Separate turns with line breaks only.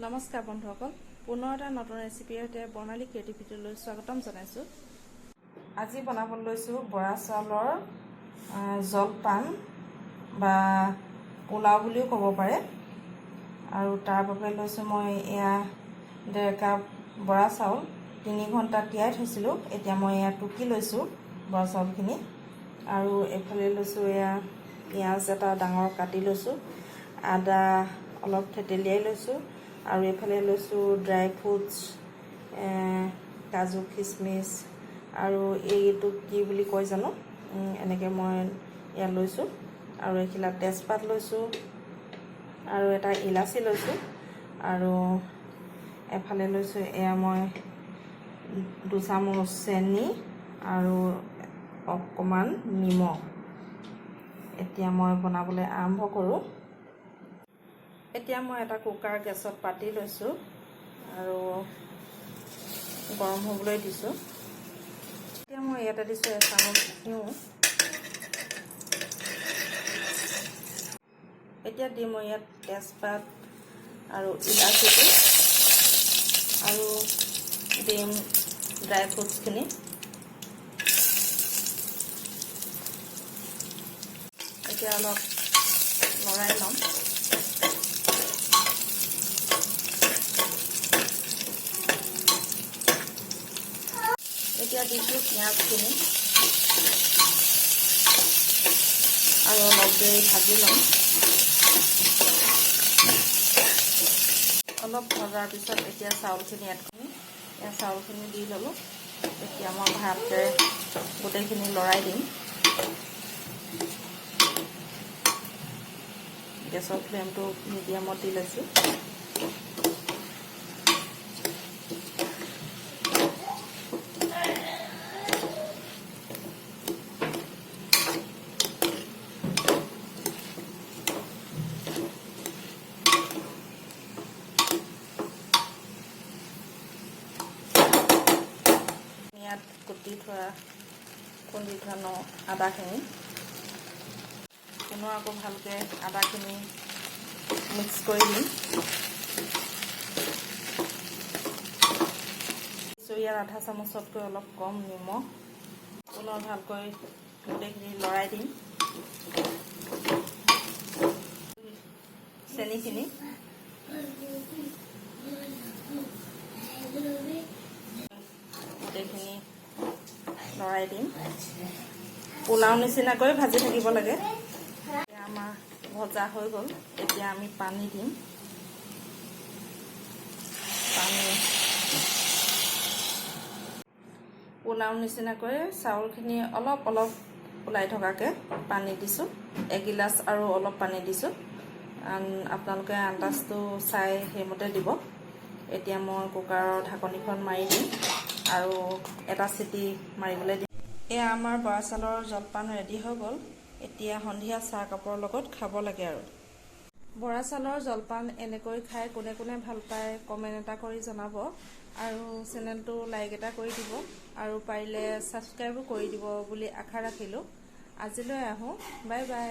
নমস্কাৰ বন্ধুসকল, পুনৰ এটা নতুন ৰেচিপিৰ সৈতে বৰ্ণালী ক্ৰিয়েটিভিটিলৈ স্বাগতম জনাইছোঁ। আজি বনাব লৈছোঁ বৰা চাউলৰ জলপান বা পোলাও বুলিও ক'ব পাৰে। আৰু তাৰ বাবে লৈছোঁ মই এয়া 1.5 কাপ বৰা চাউল 3 ঘণ্টা তিয়াই থৈছিলোঁ। এতিয়া মই এয়া টুকি লৈছোঁ বৰা চাউলখিনি। আৰু এইফালে লৈছোঁ এয়া পিঁয়াজ এটা ডাঙৰ কাটি লৈছোঁ, আদা অলপ থেতেলিয়াই লৈছোঁ, আৰু এইফালে লৈছোঁ ড্ৰাই ফ্ৰুটছ, কাজু কিচমিচ, আৰু এইটো কি বুলি কয় জানো, এনেকৈ মই এয়া লৈছোঁ। আৰু এইখিলা তেজপাত লৈছোঁ, আৰু এটা ইলাচি লৈছোঁ, আৰু এফালে লৈছোঁ এয়া মই 2 চামুচ চেনি আৰু অকণমান নিমখ। এতিয়া মই বনাবলৈ আৰম্ভ কৰোঁ। এতিয়া মই এটা কুকাৰ গেছত পাতি লৈছোঁ আৰু গৰম হ'বলৈ দিছোঁ। এতিয়া মই ইয়াতে দিছোঁ 1 চামুচ ঘিউ। এতিয়া দিম মই ইয়াত তেজপাত আৰু ইলাচিটো, আৰু দিম ড্ৰাই ফ্ৰুটছখিনি। এতিয়া অলপ লৰাই ল'ম। এতিয়া দিছোঁ পিঁয়াজখিনি, আৰু অলপ দেৰি ভাজি ল'ম। অলপ ভজাৰ পিছত এতিয়া চাউলখিনি এড কৰিম। এতিয়া চাউলখিনি দি ল'লোঁ। এতিয়া মই ভালকৈ গোটেইখিনি লৰাই দিম। গেছৰ ফ্লেমটো মিডিয়ামত দি লৈছোঁ। ইয়াত খুন্দি থোৱা আদাখিনি পুনৰ আকৌ ভালকৈ আদাখিনি মিক্স কৰি দিম। ইয়াত আধা চামুচতকৈ অলপ কম নিমখ। পুনৰ ভালকৈ গোটেইখিনি লৰাই দিম। চেনিখিনি গোটেইখিনি লৰাই দিম। পোলাও নিচিনাকৈ ভাজি থাকিব লাগে। এতিয়া আমাৰ ভজা হৈ গ'ল। এতিয়া আমি পানী দিম। পোলাও নিচিনাকৈ চাউলখিনি অলপ অলপ ওলাই থকাকৈ পানী দিছোঁ। 1 গিলাচ আৰু অলপ পানী দিছোঁ। আপোনালোকে আন্দাজটো চাই সেইমতে দিব। এতিয়া মই কুকাৰৰ ঢাকনিখন মাৰি দিম আৰু এটা চিটি মাৰিবলৈ দিম। এয়া আমাৰ বৰা চাউলৰ জলপান ৰেডি হৈ গ'ল। এতিয়া সন্ধিয়া চাহ কাপৰ লগত খাব লাগে। আৰু বৰা চাউলৰ জলপান এনেকৈ খাই কোনে কোনে ভাল পায় কমেণ্ট এটা কৰি জনাব, আৰু চেনেলটো লাইক এটা কৰি দিব, আৰু পাৰিলে ছাবস্ক্ৰাইবো কৰি দিব বুলি আশা ৰাখিলোঁ। আজিলৈ আহোঁ। Bye bye.